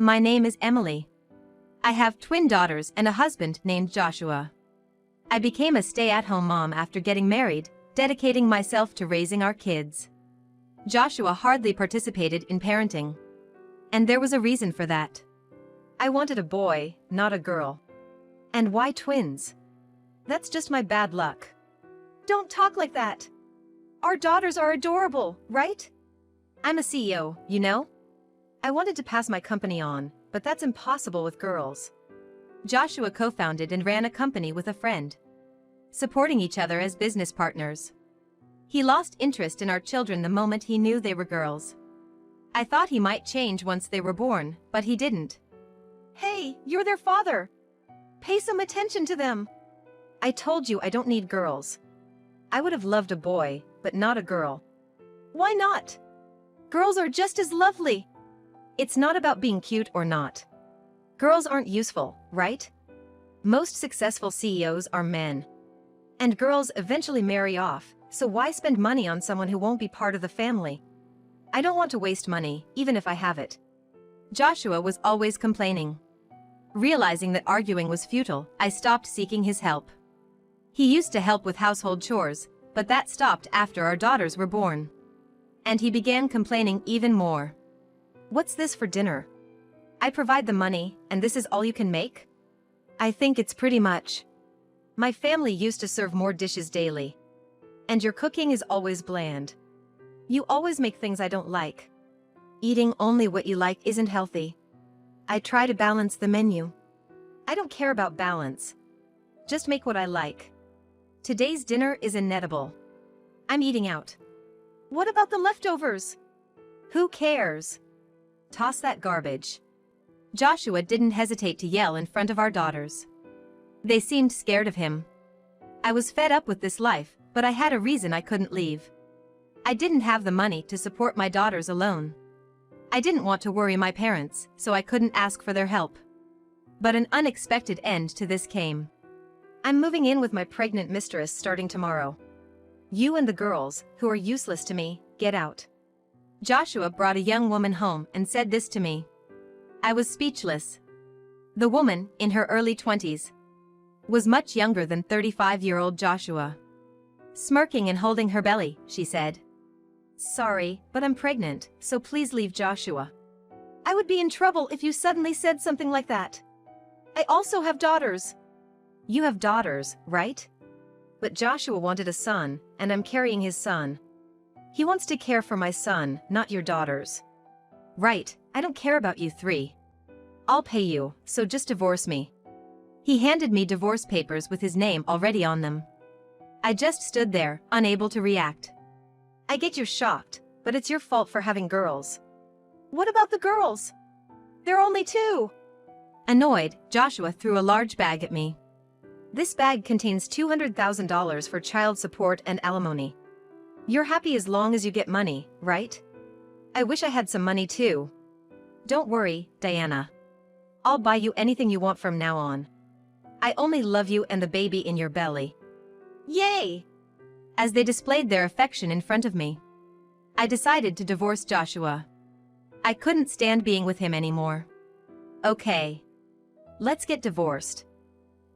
My name is Emily. I have twin daughters and a husband named Joshua. I became a stay-at-home mom after getting married, dedicating myself to raising our kids. Joshua hardly participated in parenting. And there was a reason for that. I wanted a boy, not a girl. And why twins? That's just my bad luck. Don't talk like that. Our daughters are adorable, right? I'm a CEO, you know? I wanted to pass my company on, but that's impossible with girls. Joshua co-founded and ran a company with a friend, supporting each other as business partners. He lost interest in our children the moment he knew they were girls. I thought he might change once they were born, but he didn't. Hey, you're their father. Pay some attention to them. I told you I don't need girls. I would have loved a boy, but not a girl. Why not? Girls are just as lovely. It's not about being cute or not. Girls aren't useful, right? Most successful CEOs are men. And girls eventually marry off, so why spend money on someone who won't be part of the family? I don't want to waste money, even if I have it. Joshua was always complaining. Realizing that arguing was futile, I stopped seeking his help. He used to help with household chores, but that stopped after our daughters were born. And he began complaining even more. What's this for dinner? I provide the money, and this is all you can make? I think it's pretty much. My family used to serve more dishes daily. And your cooking is always bland. You always make things I don't like. Eating only what you like isn't healthy. I try to balance the menu. I don't care about balance. Just make what I like. Today's dinner is inedible. I'm eating out. What about the leftovers? Who cares? Toss that garbage. Joshua didn't hesitate to yell in front of our daughters. They seemed scared of him. I was fed up with this life, but I had a reason I couldn't leave. I didn't have the money to support my daughters alone. I didn't want to worry my parents, so I couldn't ask for their help. But an unexpected end to this came. I'm moving in with my pregnant mistress starting tomorrow. You and the girls, who are useless to me, get out. Joshua brought a young woman home and said this to me. I was speechless. The woman, in her early 20s, was much younger than 35-year-old Joshua. Smirking and holding her belly, she said, "Sorry, but I'm pregnant, so please leave Joshua." I would be in trouble if you suddenly said something like that. I also have daughters. You have daughters, right? But Joshua wanted a son, and I'm carrying his son. He wants to care for my son, not your daughters. Right, I don't care about you three. I'll pay you, so just divorce me. He handed me divorce papers with his name already on them. I just stood there, unable to react. I get you're shocked, but it's your fault for having girls. What about the girls? They're only 2. Annoyed, Joshua threw a large bag at me. This bag contains $200,000 for child support and alimony. You're happy as long as you get money, right? I wish I had some money too. Don't worry, Diana. I'll buy you anything you want from now on. I only love you and the baby in your belly. Yay! As they displayed their affection in front of me, I decided to divorce Joshua. I couldn't stand being with him anymore. Okay. Let's get divorced.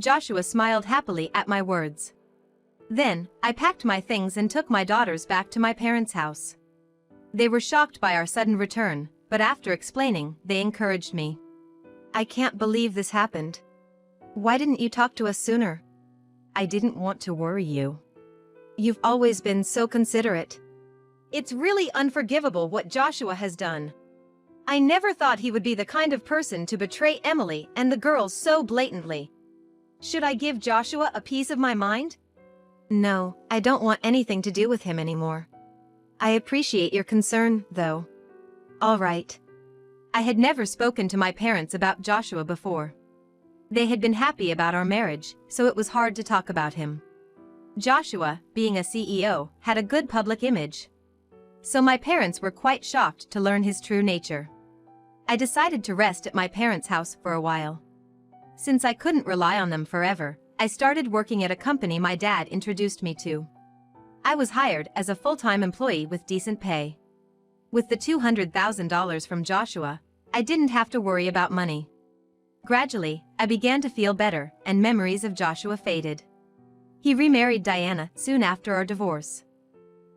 Joshua smiled happily at my words. Then, I packed my things and took my daughters back to my parents' house. They were shocked by our sudden return, but after explaining, they encouraged me. I can't believe this happened. Why didn't you talk to us sooner? I didn't want to worry you. You've always been so considerate. It's really unforgivable what Joshua has done. I never thought he would be the kind of person to betray Emily and the girls so blatantly. Should I give Joshua a piece of my mind? No, I don't want anything to do with him anymore. I appreciate your concern, though. All right. I had never spoken to my parents about Joshua before. They had been happy about our marriage, so it was hard to talk about him. Joshua, being a CEO, had a good public image. So my parents were quite shocked to learn his true nature. I decided to rest at my parents' house for a while. Since I couldn't rely on them forever, I started working at a company my dad introduced me to. I was hired as a full-time employee with decent pay. With the $200,000 from Joshua, I didn't have to worry about money. Gradually, I began to feel better, and memories of Joshua faded. He remarried Diana soon after our divorce.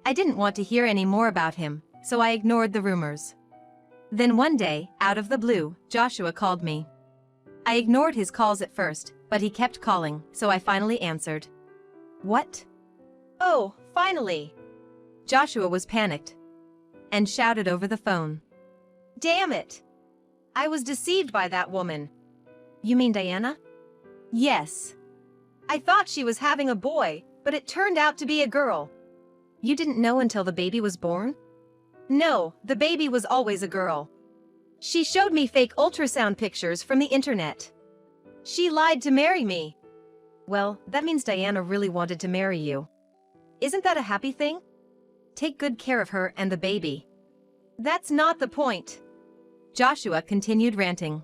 I didn't want to hear any more about him, so I ignored the rumors. Then one day, out of the blue, Joshua called me. I ignored his calls at first, but he kept calling, so I finally answered. "What?" Oh, finally. Joshua was panicked and shouted over the phone. Damn it. I was deceived by that woman. "You mean Diana?" Yes. I thought she was having a boy, but it turned out to be a girl. "You didn't know until the baby was born?" No, the baby was always a girl. She showed me fake ultrasound pictures from the internet. She lied to marry me. Well, that means Diana really wanted to marry you. Isn't that a happy thing? Take good care of her and the baby. That's not the point. Joshua continued ranting.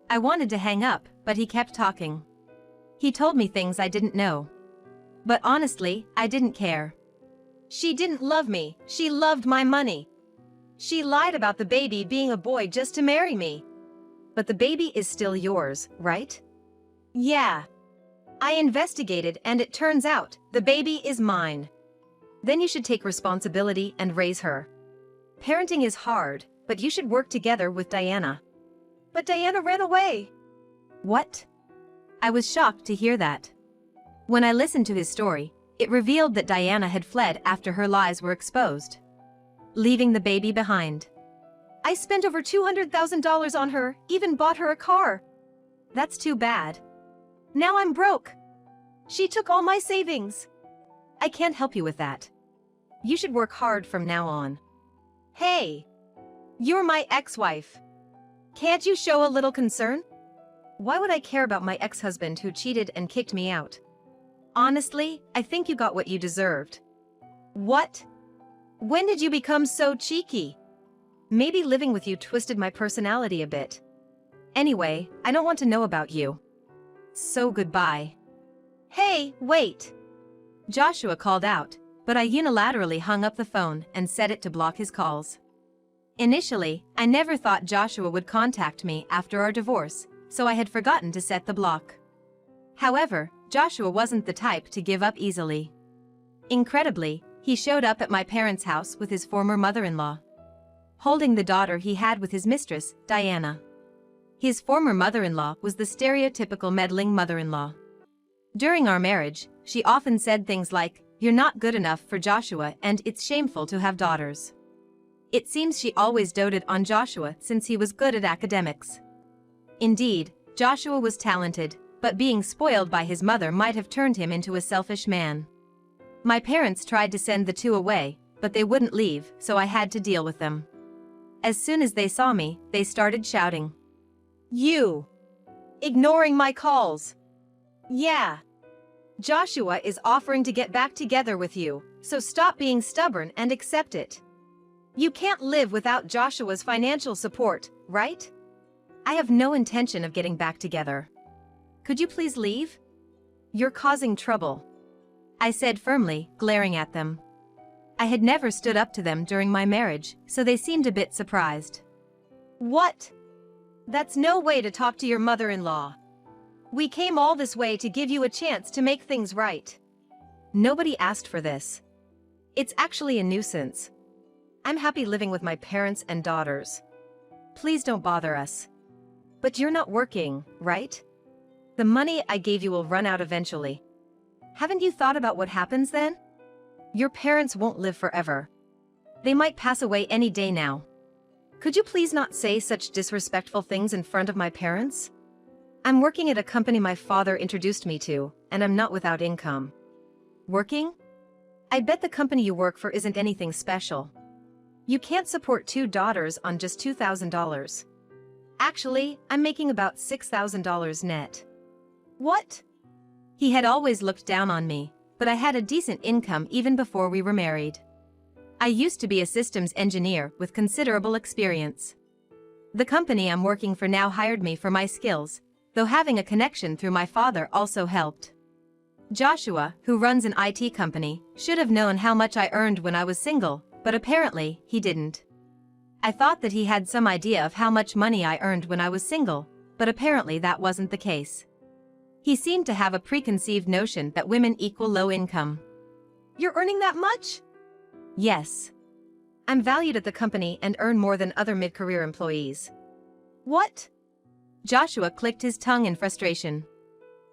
I wanted to hang up, but he kept talking. He told me things I didn't know. But honestly, I didn't care. She didn't love me, she loved my money. She lied about the baby being a boy just to marry me. But the baby is still yours, right? Yeah. I investigated and it turns out the baby is mine. Then you should take responsibility and raise her. Parenting is hard, but you should work together with Diana. But Diana ran away. What? I was shocked to hear that. When I listened to his story, it revealed that Diana had fled after her lies were exposed, leaving the baby behind. I spent over $200,000 on her, even bought her a car. That's too bad. Now I'm broke. She took all my savings. I can't help you with that. You should work hard from now on. Hey, you're my ex-wife. Can't you show a little concern? Why would I care about my ex-husband who cheated and kicked me out? Honestly, I think you got what you deserved. What? When did you become so cheeky? Maybe living with you twisted my personality a bit. Anyway, I don't want to know about you. So goodbye. Hey, wait. Joshua called out, but I unilaterally hung up the phone and set it to block his calls. Initially, I never thought Joshua would contact me after our divorce, so I had forgotten to set the block. However, Joshua wasn't the type to give up easily. Incredibly, he showed up at my parents' house with his former mother-in-law, holding the daughter he had with his mistress, Diana. His former mother-in-law was the stereotypical meddling mother-in-law. During our marriage, she often said things like, "You're not good enough for Joshua and it's shameful to have daughters." It seems she always doted on Joshua since he was good at academics. Indeed, Joshua was talented, but being spoiled by his mother might have turned him into a selfish man. My parents tried to send the two away, but they wouldn't leave, so I had to deal with them. As soon as they saw me, they started shouting. You! Ignoring my calls. Yeah. Joshua is offering to get back together with you, so stop being stubborn and accept it. You can't live without Joshua's financial support, right? I have no intention of getting back together. Could you please leave? You're causing trouble, I said firmly, glaring at them. I had never stood up to them during my marriage, so they seemed a bit surprised. What? That's no way to talk to your mother-in-law. We came all this way to give you a chance to make things right. Nobody asked for this. It's actually a nuisance. I'm happy living with my parents and daughters. Please don't bother us. But you're not working, right? The money I gave you will run out eventually. Haven't you thought about what happens then? Your parents won't live forever. They might pass away any day now. Could you please not say such disrespectful things in front of my parents? I'm working at a company my father introduced me to, and I'm not without income. Working? I bet the company you work for isn't anything special. You can't support two daughters on just $2,000. Actually, I'm making about $6,000 net. What? He had always looked down on me, but I had a decent income even before we were married. I used to be a systems engineer with considerable experience. The company I'm working for now hired me for my skills, though having a connection through my father also helped. Joshua, who runs an IT company, should have known how much I earned when I was single, but apparently, he didn't. I thought that he had some idea of how much money I earned when I was single, but apparently that wasn't the case. He seemed to have a preconceived notion that women equal low income. You're earning that much? Yes. I'm valued at the company and earn more than other mid-career employees. What? Joshua clicked his tongue in frustration,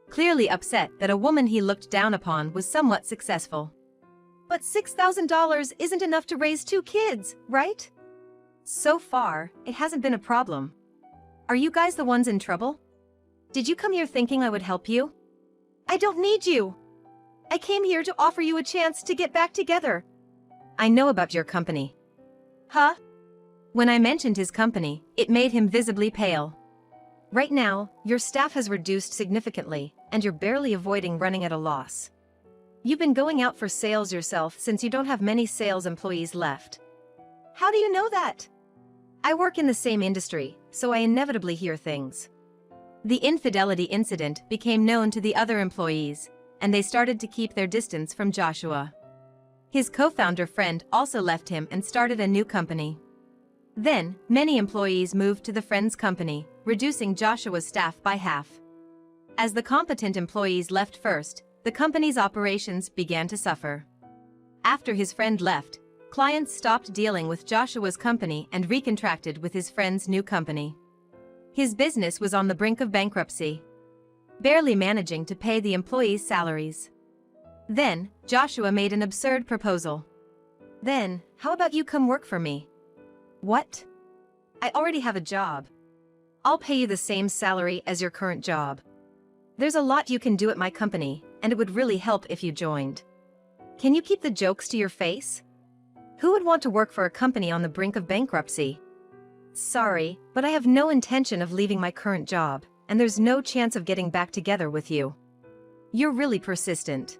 clearly upset that a woman he looked down upon was somewhat successful. But $6,000 isn't enough to raise 2 kids, right? So far, it hasn't been a problem. Are you guys the ones in trouble? Did you come here thinking I would help you? I don't need you. I came here to offer you a chance to get back together. I know about your company. Huh? When I mentioned his company, it made him visibly pale. Right now, your staff has reduced significantly, and you're barely avoiding running at a loss. You've been going out for sales yourself since you don't have many sales employees left. How do you know that? I work in the same industry, so I inevitably hear things. The infidelity incident became known to the other employees, and they started to keep their distance from Joshua. His co-founder friend also left him and started a new company. Then, many employees moved to the friend's company, reducing Joshua's staff by half. As the competent employees left first, the company's operations began to suffer. After his friend left, clients stopped dealing with Joshua's company and recontracted with his friend's new company. His business was on the brink of bankruptcy, barely managing to pay the employees' salaries. Then, Joshua made an absurd proposal. Then, how about you come work for me? What? I already have a job. I'll pay you the same salary as your current job. There's a lot you can do at my company, and it would really help if you joined. Can you keep the jokes to your face? Who would want to work for a company on the brink of bankruptcy? Sorry, but I have no intention of leaving my current job, and there's no chance of getting back together with you. You're really persistent.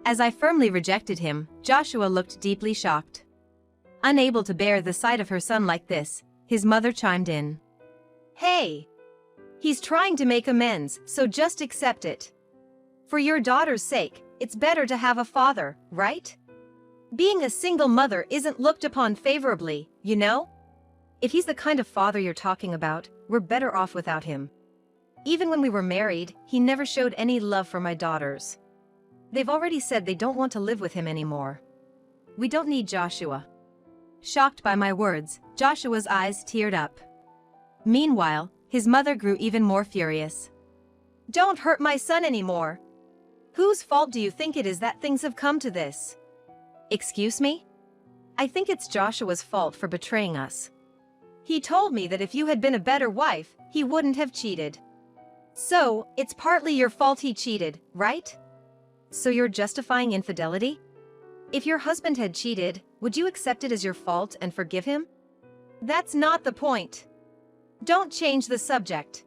As I firmly rejected him, Joshua looked deeply shocked. Unable to bear the sight of her son like this, his mother chimed in. Hey! He's trying to make amends, so just accept it. For your daughter's sake, it's better to have a father, right? Being a single mother isn't looked upon favorably, you know? If he's the kind of father you're talking about, we're better off without him. Even when we were married, he never showed any love for my daughters. They've already said they don't want to live with him anymore. We don't need Joshua. Shocked by my words, Joshua's eyes teared up. Meanwhile, his mother grew even more furious. Don't hurt my son anymore. Whose fault do you think it is that things have come to this? Excuse me? I think it's Joshua's fault for betraying us. He told me that if you had been a better wife, he wouldn't have cheated. So, it's partly your fault he cheated, right? So you're justifying infidelity? If your husband had cheated, would you accept it as your fault and forgive him? That's not the point. Don't change the subject.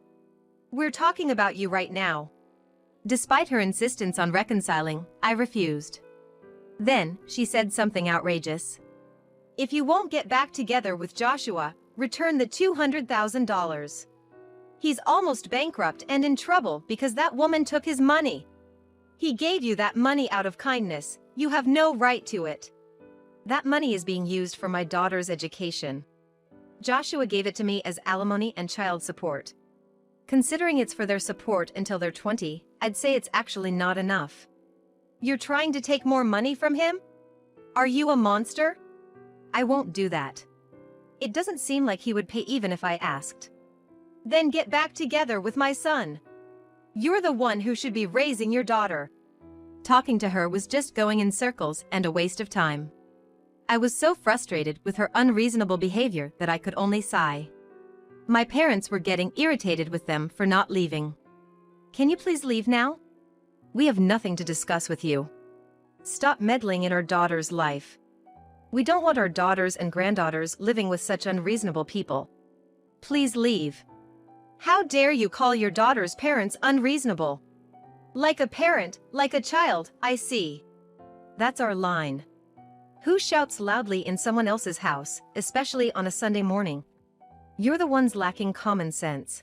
We're talking about you right now. Despite her insistence on reconciling, I refused. Then, she said something outrageous. If you won't get back together with Joshua, return the $200,000. He's almost bankrupt and in trouble because that woman took his money. He gave you that money out of kindness. You have no right to it. That money is being used for my daughter's education. Joshua gave it to me as alimony and child support. Considering it's for their support until they're 20, I'd say it's actually not enough. You're trying to take more money from him? Are you a monster? I won't do that. It doesn't seem like he would pay even if I asked. Then get back together with my son. You're the one who should be raising your daughter. Talking to her was just going in circles and a waste of time. I was so frustrated with her unreasonable behavior that I could only sigh. My parents were getting irritated with them for not leaving. Can you please leave now? We have nothing to discuss with you. Stop meddling in our daughter's life. We don't want our daughters and granddaughters living with such unreasonable people. Please leave. How dare you call your daughter's parents unreasonable? Like a parent, like a child, I see. That's our line. Who shouts loudly in someone else's house, especially on a Sunday morning? You're the ones lacking common sense.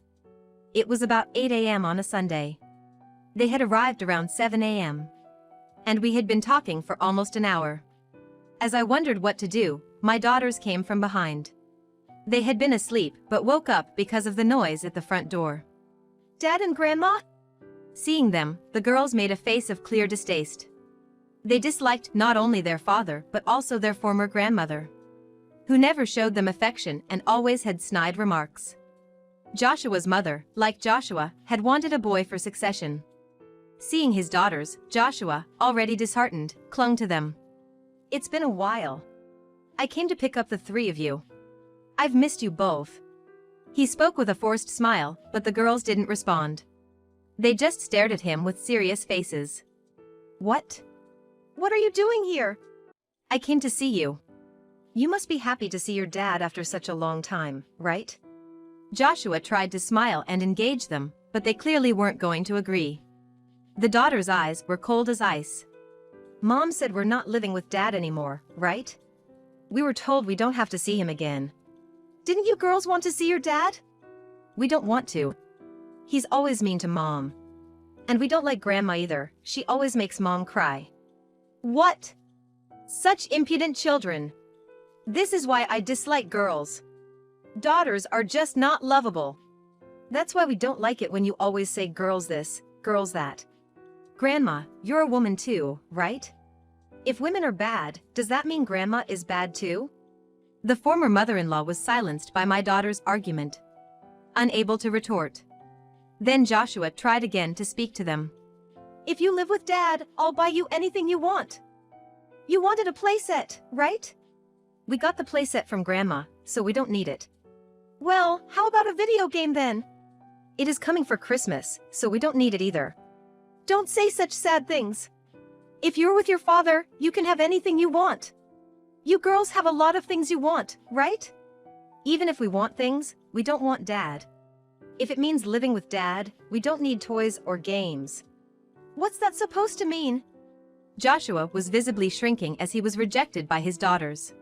It was about 8 a.m. on a Sunday. They had arrived around 7 a.m. And we had been talking for almost an hour. As I wondered what to do, my daughters came from behind. They had been asleep but woke up because of the noise at the front door. Dad and Grandma? Seeing them, the girls made a face of clear distaste. They disliked not only their father but also their former grandmother, who never showed them affection and always had snide remarks. Joshua's mother, like Joshua, had wanted a boy for succession. Seeing his daughters, Joshua, already disheartened, clung to them. It's been a while. I came to pick up the three of you. I've missed you both. He spoke with a forced smile, but the girls didn't respond. They just stared at him with serious faces. What? What are you doing here? I came to see you. You must be happy to see your dad after such a long time, right? Joshua tried to smile and engage them, but they clearly weren't going to agree. The daughters' eyes were cold as ice. Mom said we're not living with Dad anymore, right? We were told we don't have to see him again. Didn't you girls want to see your dad? We don't want to. He's always mean to Mom. And we don't like Grandma either. She always makes Mom cry. What? Such impudent children. This is why I dislike girls. Daughters are just not lovable. That's why we don't like it when you always say girls this, girls that. Grandma, you're a woman too, right? If women are bad, does that mean Grandma is bad too? The former mother-in-law was silenced by my daughter's argument, unable to retort. Then Joshua tried again to speak to them. If you live with Dad, I'll buy you anything you want. You wanted a playset, right? We got the playset from Grandma, so we don't need it. Well, how about a video game then? It is coming for Christmas, so we don't need it either. Don't say such sad things. If you're with your father, you can have anything you want. You girls have a lot of things you want, right? Even if we want things, we don't want Dad. If it means living with Dad, we don't need toys or games. What's that supposed to mean? Joshua was visibly shrinking as he was rejected by his daughters.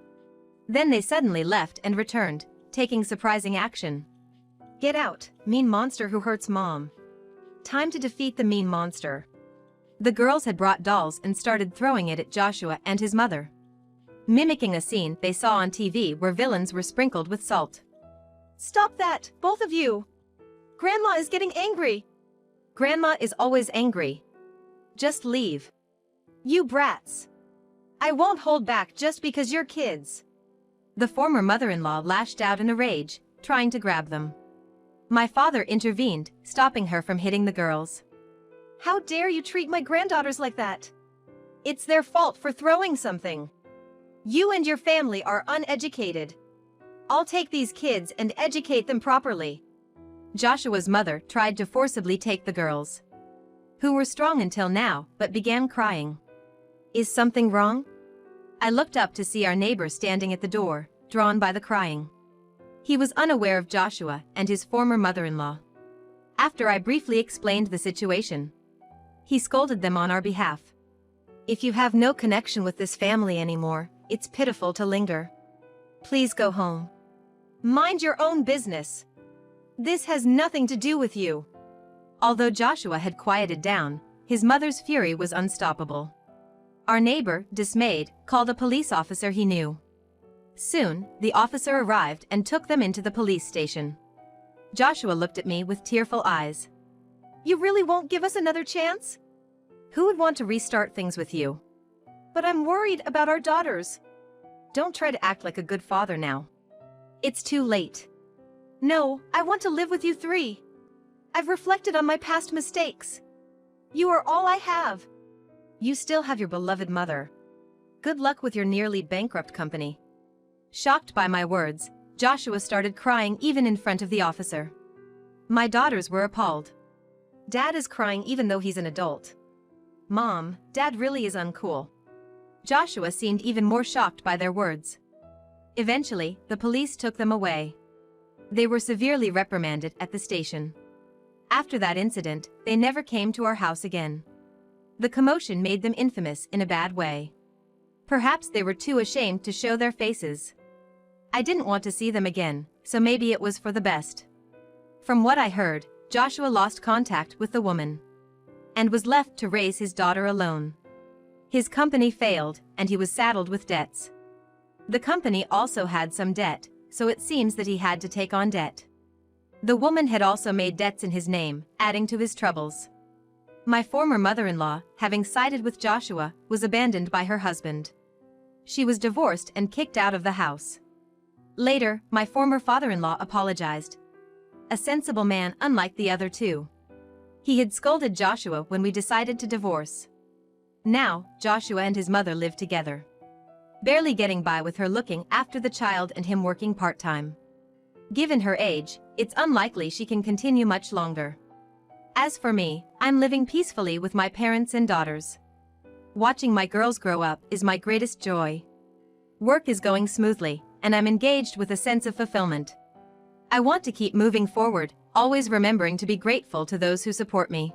Then they suddenly left and returned, taking surprising action. Get out, mean monster who hurts Mom. Time to defeat the mean monster. The girls had brought dolls and started throwing it at Joshua and his mother, mimicking a scene they saw on TV where villains were sprinkled with salt. Stop that, both of you! Grandma is getting angry. Grandma is always angry. Just leave. You brats. I won't hold back just because you're kids. The former mother-in-law lashed out in a rage, trying to grab them. My father intervened, stopping her from hitting the girls. How dare you treat my granddaughters like that? It's their fault for throwing something. You and your family are uneducated. I'll take these kids and educate them properly. Joshua's mother tried to forcibly take the girls, who were strong until now, but began crying. Is something wrong? I looked up to see our neighbor standing at the door, drawn by the crying. He was unaware of Joshua and his former mother-in-law. After I briefly explained the situation, he scolded them on our behalf. If you have no connection with this family anymore, it's pitiful to linger. Please go home. Mind your own business. This has nothing to do with you. Although Joshua had quieted down, his mother's fury was unstoppable. Our neighbor, dismayed, called a police officer he knew. Soon, the officer arrived and took them into the police station. Joshua looked at me with tearful eyes. You really won't give us another chance? Who would want to restart things with you? But I'm worried about our daughters. Don't try to act like a good father now. It's too late. No, I want to live with you three. I've reflected on my past mistakes. You are all I have. You still have your beloved mother. Good luck with your nearly bankrupt company. Shocked by my words, Joshua started crying even in front of the officer. My daughters were appalled. Dad is crying even though he's an adult. Mom, Dad really is uncool. Joshua seemed even more shocked by their words. Eventually, the police took them away. They were severely reprimanded at the station. After that incident, they never came to our house again. The commotion made them infamous in a bad way. Perhaps they were too ashamed to show their faces. I didn't want to see them again, so maybe it was for the best. From what I heard, Joshua lost contact with the woman and was left to raise his daughter alone. His company failed, and he was saddled with debts. The company also had some debt, so it seems that he had to take on debt. The woman had also made debts in his name, adding to his troubles. My former mother-in-law, having sided with Joshua, was abandoned by her husband. She was divorced and kicked out of the house. Later, my former father-in-law apologized. A sensible man, unlike the other two. He had scolded Joshua when we decided to divorce. Now, Joshua and his mother live together, barely getting by with her looking after the child and him working part-time. Given her age, it's unlikely she can continue much longer. As for me, I'm living peacefully with my parents and daughters. Watching my girls grow up is my greatest joy. Work is going smoothly, and I'm engaged with a sense of fulfillment. I want to keep moving forward, always remembering to be grateful to those who support me.